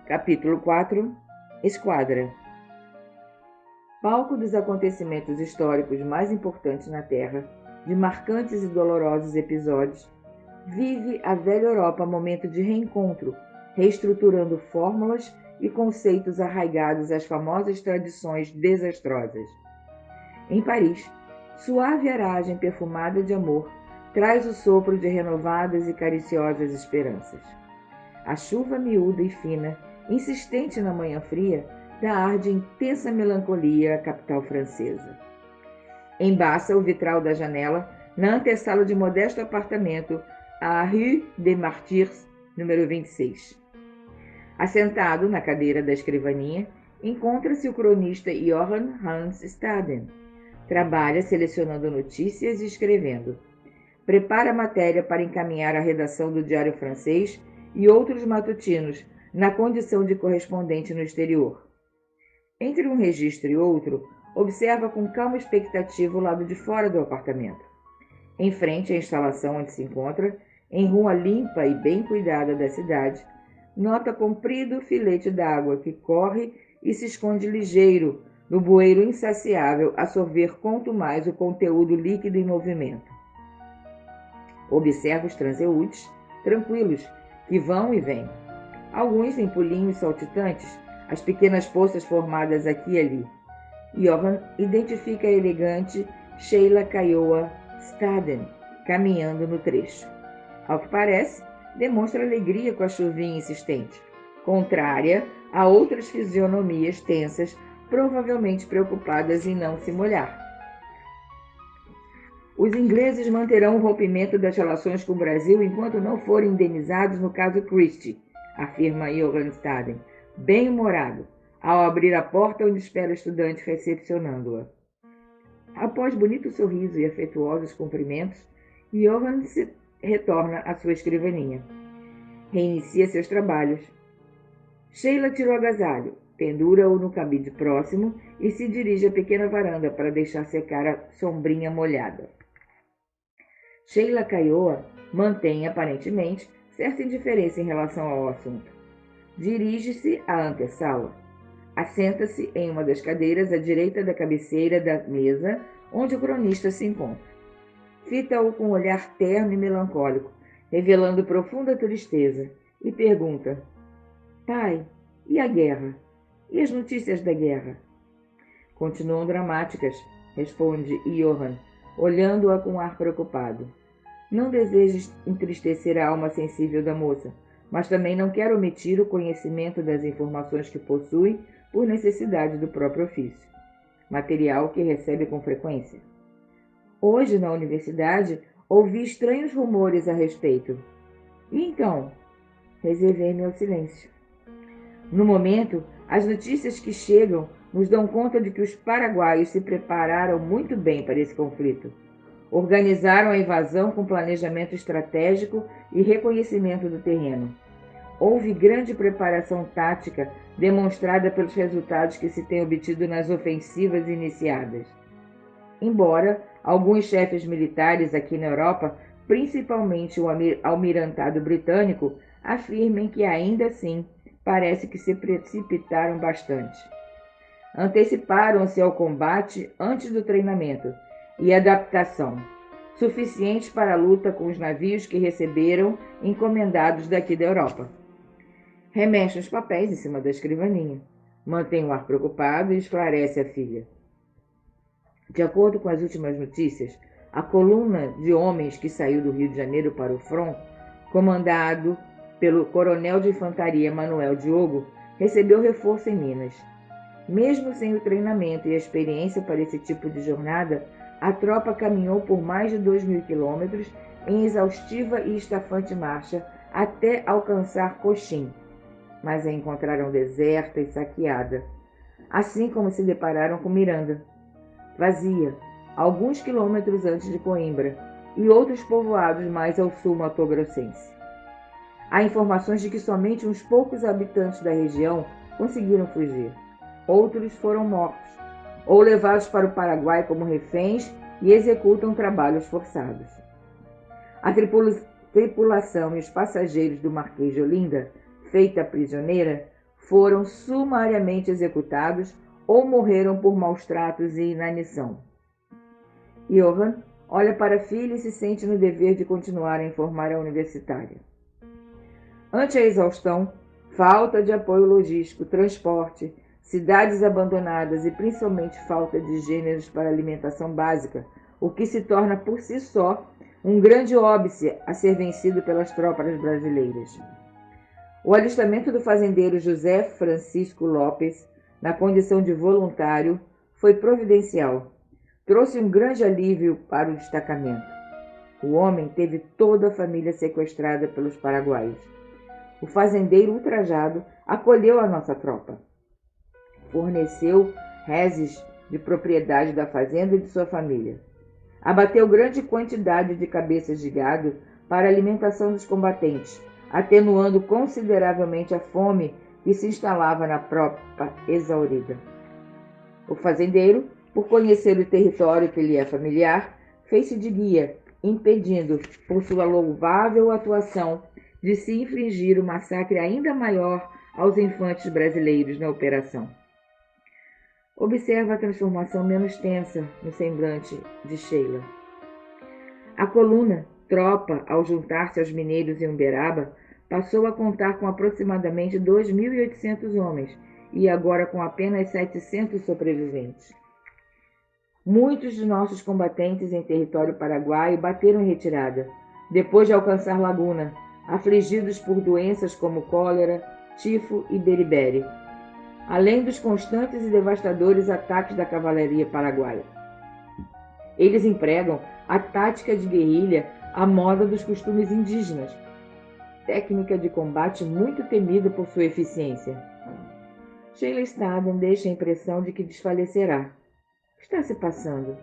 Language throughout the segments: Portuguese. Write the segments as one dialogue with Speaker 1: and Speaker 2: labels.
Speaker 1: Capítulo 4. Esquadra. Palco dos acontecimentos históricos mais importantes na Terra, de marcantes e dolorosos episódios, vive a velha Europa momento de reencontro, reestruturando fórmulas e conceitos arraigados às famosas tradições desastrosas. Em Paris, suave aragem perfumada de amor traz o sopro de renovadas e cariciosas esperanças. A chuva miúda e fina, insistente na manhã fria, dá ar de intensa melancolia à capital francesa. Embaça o vitral da janela, na antessala de modesto apartamento, à Rue des Martyrs, número 26. Assentado na cadeira da escrivaninha, encontra-se o cronista Johann Hans Staden. Trabalha selecionando notícias e escrevendo. Prepara a matéria para encaminhar à redação do Diário Francês e outros matutinos, na condição de correspondente no exterior. Entre um registro e outro, observa com calma expectativa o lado de fora do apartamento. Em frente à instalação onde se encontra, em rua limpa e bem cuidada da cidade, nota comprido filete d'água que corre e se esconde ligeiro no bueiro insaciável a sorver quanto mais o conteúdo líquido em movimento. Observa os transeúntes, tranquilos, que vão e vêm. Alguns em pulinhos saltitantes, as pequenas poças formadas aqui e ali. Johann identifica a elegante Sheila Kiowa Staden, caminhando no trecho. Ao que parece, demonstra alegria com a chuvinha insistente, contrária a outras fisionomias tensas, provavelmente preocupadas em não se molhar. Os ingleses manterão o rompimento das relações com o Brasil enquanto não forem indenizados no caso Christie, afirma Johann Staden, bem-humorado, ao abrir a porta onde espera o estudante recepcionando-a. Após bonito sorriso e afetuosos cumprimentos, Johann se retorna à sua escrivaninha. Reinicia seus trabalhos. Sheila tira o agasalho, pendura-o no cabide próximo e se dirige à pequena varanda para deixar secar a sombrinha molhada. Sheila Kiowa mantém, aparentemente, certa indiferença em relação ao assunto. Dirige-se à antessala. Assenta-se em uma das cadeiras à direita da cabeceira da mesa onde o cronista se encontra. Fita-o com um olhar terno e melancólico, revelando profunda tristeza, e pergunta: Pai, e a guerra? E as notícias da guerra? Continuam dramáticas, responde Johann, olhando-a com ar preocupado. Não desejo entristecer a alma sensível da moça, mas também não quero omitir o conhecimento das informações que possui por necessidade do próprio ofício, material que recebe com frequência. Hoje, na universidade, ouvi estranhos rumores a respeito. E então? Reservei-me ao silêncio. No momento, as notícias que chegam nos dão conta de que os paraguaios se prepararam muito bem para esse conflito. Organizaram a invasão com planejamento estratégico e reconhecimento do terreno. Houve grande preparação tática demonstrada pelos resultados que se têm obtido nas ofensivas iniciadas. Embora alguns chefes militares aqui na Europa, principalmente o almirantado britânico, afirmem que ainda assim parece que se precipitaram bastante. Anteciparam-se ao combate antes do treinamento e adaptação, suficientes para a luta com os navios que receberam encomendados daqui da Europa. Remexe os papéis em cima da escrivaninha, mantém o ar preocupado e esclarece a filha. De acordo com as últimas notícias, a coluna de homens que saiu do Rio de Janeiro para o front, comandado pelo coronel de infantaria Manuel Diogo, recebeu reforço em Minas. Mesmo sem o treinamento e a experiência para esse tipo de jornada, a tropa caminhou por mais de 2.000 quilômetros em exaustiva e estafante marcha até alcançar Coxim, mas a encontraram deserta e saqueada, assim como se depararam com Miranda, vazia, alguns quilômetros antes de Coimbra, e outros povoados mais ao sul mato-grossense. Há informações de que somente uns poucos habitantes da região conseguiram fugir. Outros foram mortos, ou levados para o Paraguai como reféns e executam trabalhos forçados. A tripulação e os passageiros do Marquês de Olinda, feita prisioneira, foram sumariamente executados ou morreram por maus tratos e inanição. Johann olha para a filha e se sente no dever de continuar a informar a universitária. Ante a exaustão, falta de apoio logístico, transporte, cidades abandonadas e principalmente falta de gêneros para alimentação básica, o que se torna por si só um grande óbice a ser vencido pelas tropas brasileiras. O alistamento do fazendeiro José Francisco Lopes, na condição de voluntário, foi providencial. Trouxe um grande alívio para o destacamento. O homem teve toda a família sequestrada pelos paraguaios. O fazendeiro ultrajado acolheu a nossa tropa. Forneceu reses de propriedade da fazenda e de sua família. Abateu grande quantidade de cabeças de gado para a alimentação dos combatentes, atenuando consideravelmente a fome que se instalava na tropa exaurida. O fazendeiro, por conhecer o território que lhe é familiar, fez-se de guia, impedindo, por sua louvável atuação, de se infligir o massacre ainda maior aos infantes brasileiros na operação. Observa a transformação menos tensa no semblante de Sheila. A coluna, tropa, ao juntar-se aos mineiros em Uberaba, passou a contar com aproximadamente 2.800 homens e agora com apenas 700 sobreviventes. Muitos de nossos combatentes em território paraguaio bateram em retirada, depois de alcançar Laguna, afligidos por doenças como cólera, tifo e beriberi, além dos constantes e devastadores ataques da cavalaria paraguaia. Eles empregam a tática de guerrilha à moda dos costumes indígenas, técnica de combate muito temida por sua eficiência. Sheila Staden deixa a impressão de que desfalecerá. O que está se passando?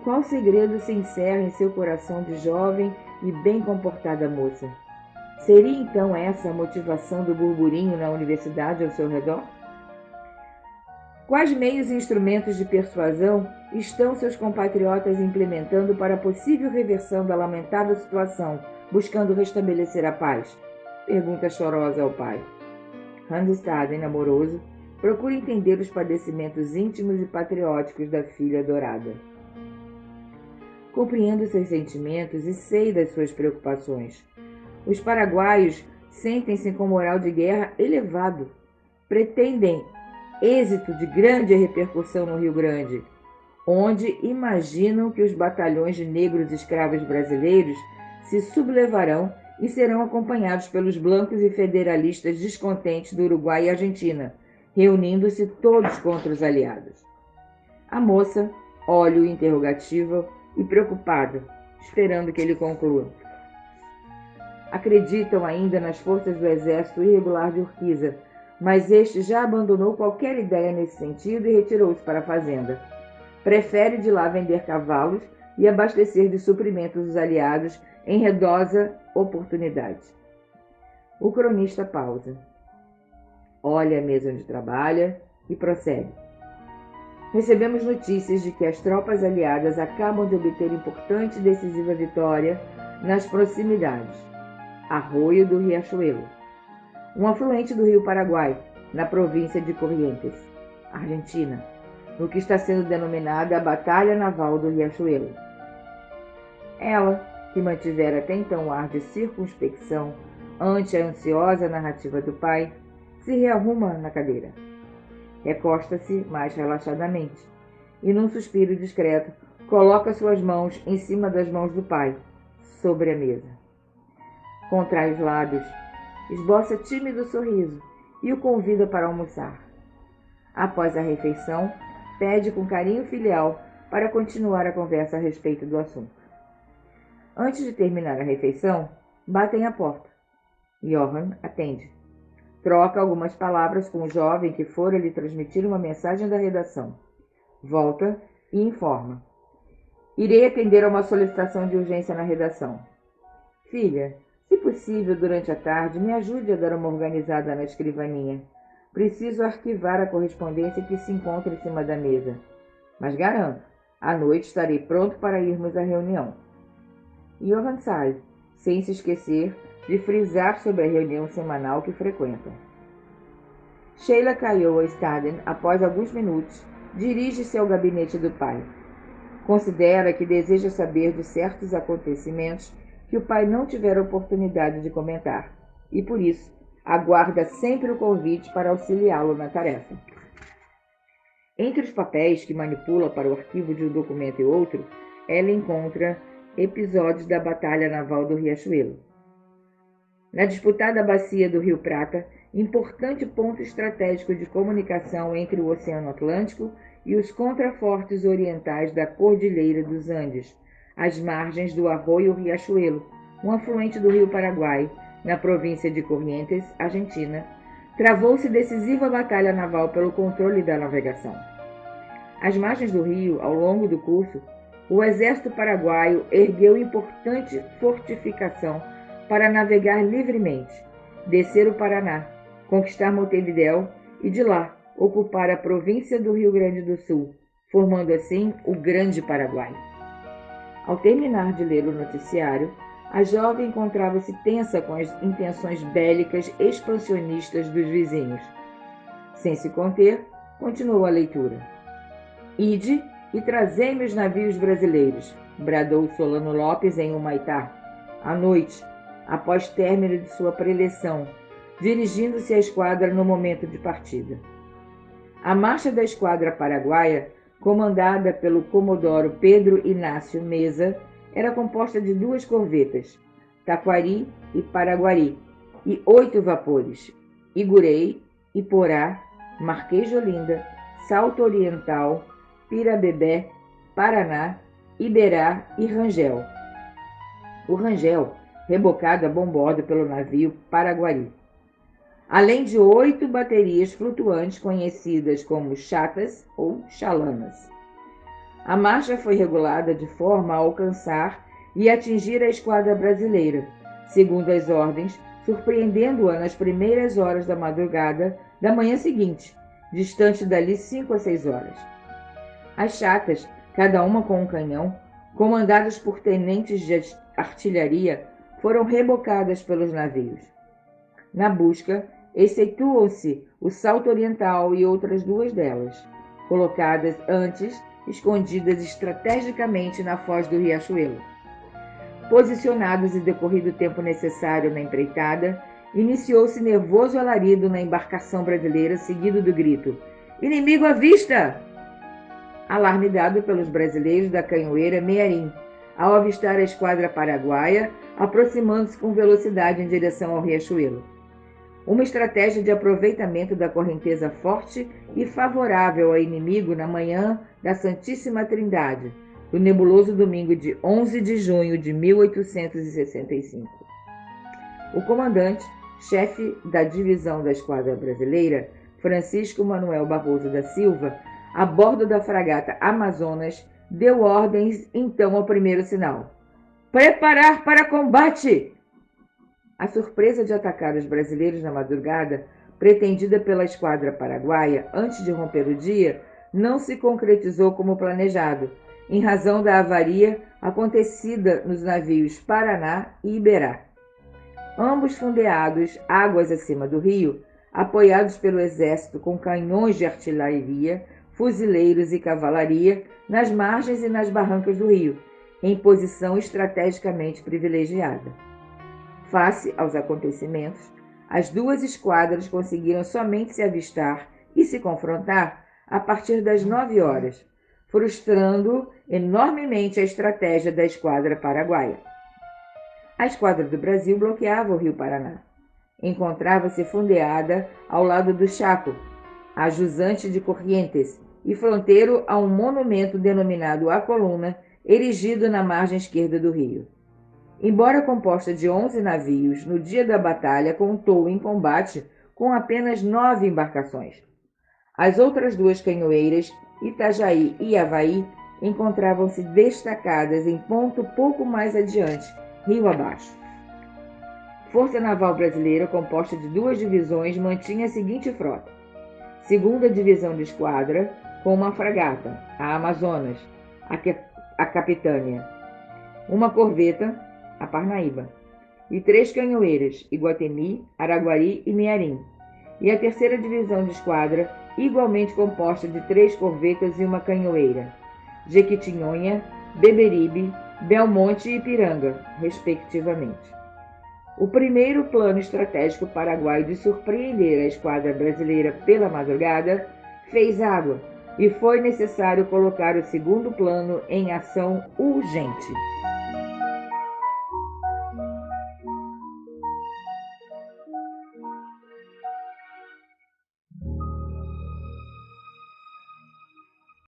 Speaker 1: Qual segredo se encerra em seu coração de jovem e bem comportada moça? Seria então essa a motivação do burburinho na universidade ao seu redor? Quais meios e instrumentos de persuasão estão seus compatriotas implementando para a possível reversão da lamentável situação, buscando restabelecer a paz? Pergunta chorosa ao pai. Hans Staden, amoroso, procura entender os padecimentos íntimos e patrióticos da filha adorada. Compreendo seus sentimentos e sei das suas preocupações. Os paraguaios sentem-se com moral de guerra elevado. Pretendem êxito de grande repercussão no Rio Grande, onde imaginam que os batalhões de negros escravos brasileiros se sublevarão e serão acompanhados pelos blancos e federalistas descontentes do Uruguai e Argentina, reunindo-se todos contra os aliados. A moça olha-o interrogativa e preocupada, esperando que ele conclua. Acreditam ainda nas forças do Exército Irregular de Urquiza, mas este já abandonou qualquer ideia nesse sentido e retirou-se para a fazenda. Prefere de lá vender cavalos e abastecer de suprimentos os aliados em redosa oportunidade. O cronista pausa. Olha a mesa onde trabalha e prossegue. Recebemos notícias de que as tropas aliadas acabam de obter importante e decisiva vitória nas proximidades. Arroio do Riachuelo, um afluente do rio Paraguai, na província de Corrientes, Argentina, no que está sendo denominada a Batalha Naval do Riachuelo. Ela, que mantivera até então um ar de circunspecção ante a ansiosa narrativa do pai, se rearruma na cadeira. Recosta-se mais relaxadamente e, num suspiro discreto, coloca suas mãos em cima das mãos do pai, sobre a mesa. Contrai os lábios, esboça tímido sorriso e o convida para almoçar. Após a refeição, pede com carinho filial para continuar a conversa a respeito do assunto. Antes de terminar a refeição, batem à porta. Johann atende. Troca algumas palavras com o jovem que fora lhe transmitir uma mensagem da redação. Volta e informa. Irei atender a uma solicitação de urgência na redação. Filha, se possível, durante a tarde, me ajude a dar uma organizada na escrivaninha. Preciso arquivar a correspondência que se encontra em cima da mesa. Mas garanto, à noite estarei pronto para irmos à reunião. Johann sai, sem se esquecer de frisar sobre a reunião semanal que frequenta. Sheila Kiowa Staden, após alguns minutos, dirige-se ao gabinete do pai. Considera que deseja saber de certos acontecimentos que o pai não tivera oportunidade de comentar, e por isso aguarda sempre o convite para auxiliá-lo na tarefa. Entre os papéis que manipula para o arquivo de um documento e outro, ela encontra episódios da Batalha Naval do Riachuelo. Na disputada bacia do Rio Prata, importante ponto estratégico de comunicação entre o Oceano Atlântico e os contrafortes orientais da Cordilheira dos Andes, às margens do arroio Riachuelo, um afluente do Rio Paraguai, na província de Corrientes, Argentina, travou-se decisiva batalha naval pelo controle da navegação. Às margens do rio, ao longo do curso, o exército paraguaio ergueu importante fortificação para navegar livremente, descer o Paraná, conquistar Montevidéu e de lá ocupar a província do Rio Grande do Sul, formando assim o Grande Paraguai. Ao terminar de ler o noticiário, a jovem encontrava-se tensa com as intenções bélicas expansionistas dos vizinhos. Sem se conter, continuou a leitura. Ide e trazei-me os navios brasileiros, bradou Solano Lopes em Humaitá, à noite, após término de sua preleção, dirigindo-se à esquadra no momento de partida. A marcha da esquadra paraguaia, comandada pelo comodoro Pedro Inácio Meza, era composta de 2 corvetas, Taquari e Paraguari, e 8 vapores, Igurei, Iporá, Marquês de Olinda, Salto Oriental, Pirabebé, Paraná, Iberá e Rangel. O Rangel, rebocado a bombordo pelo navio Paraguari. Além de 8 baterias flutuantes conhecidas como chatas ou chalanas. A marcha foi regulada de forma a alcançar e atingir a esquadra brasileira, segundo as ordens, surpreendendo-a nas primeiras horas da madrugada da manhã seguinte, distante dali 5 a 6 horas. As chatas, cada uma com um canhão, comandadas por tenentes de artilharia, foram rebocadas pelos navios. Na busca, excetuam-se o Salto Oriental e outras 2 delas, colocadas antes, escondidas estrategicamente na foz do Riachuelo. Posicionados e decorrido o tempo necessário na empreitada, iniciou-se nervoso alarido na embarcação brasileira, seguido do grito: "Inimigo à vista!" Alarme dado pelos brasileiros da canhoeira Mearim, ao avistar a esquadra paraguaia, aproximando-se com velocidade em direção ao Riachuelo. Uma estratégia de aproveitamento da correnteza forte e favorável ao inimigo na manhã da Santíssima Trindade, do nebuloso domingo de 11 de junho de 1865. O comandante, chefe da divisão da esquadra brasileira, Francisco Manuel Barroso da Silva, a bordo da fragata Amazonas, deu ordens então ao primeiro sinal: "Preparar para combate!" A surpresa de atacar os brasileiros na madrugada, pretendida pela esquadra paraguaia antes de romper o dia, não se concretizou como planejado, em razão da avaria acontecida nos navios Paraná e Iberá. Ambos fundeados águas acima do rio, apoiados pelo exército com canhões de artilharia, fuzileiros e cavalaria, nas margens e nas barrancas do rio, em posição estrategicamente privilegiada. Face aos acontecimentos, as 2 esquadras conseguiram somente se avistar e se confrontar a partir das 9 horas, frustrando enormemente a estratégia da esquadra paraguaia. A esquadra do Brasil bloqueava o rio Paraná. Encontrava-se fundeada ao lado do Chaco, a jusante de Corrientes, e fronteiro a um monumento denominado A Coluna, erigido na margem esquerda do rio. Embora composta de 11 navios, no dia da batalha contou em combate com apenas 9 embarcações. As outras 2 canhoeiras, Itajaí e Havaí, encontravam-se destacadas em ponto pouco mais adiante, rio abaixo. Força Naval Brasileira, composta de 2 divisões, mantinha a seguinte frota: segunda Divisão de Esquadra, com uma fragata, a Amazonas, a Capitânia, uma corveta, a Parnaíba, e 3 canhoeiras, Iguatemi, Araguari e Mearim, e a terceira divisão de esquadra, igualmente composta de 3 corvetas e uma canhoeira, Jequitinhonha, Beberibe, Belmonte e Ipiranga, respectivamente. O primeiro plano estratégico paraguaio de surpreender a esquadra brasileira pela madrugada fez água e foi necessário colocar o segundo plano em ação urgente.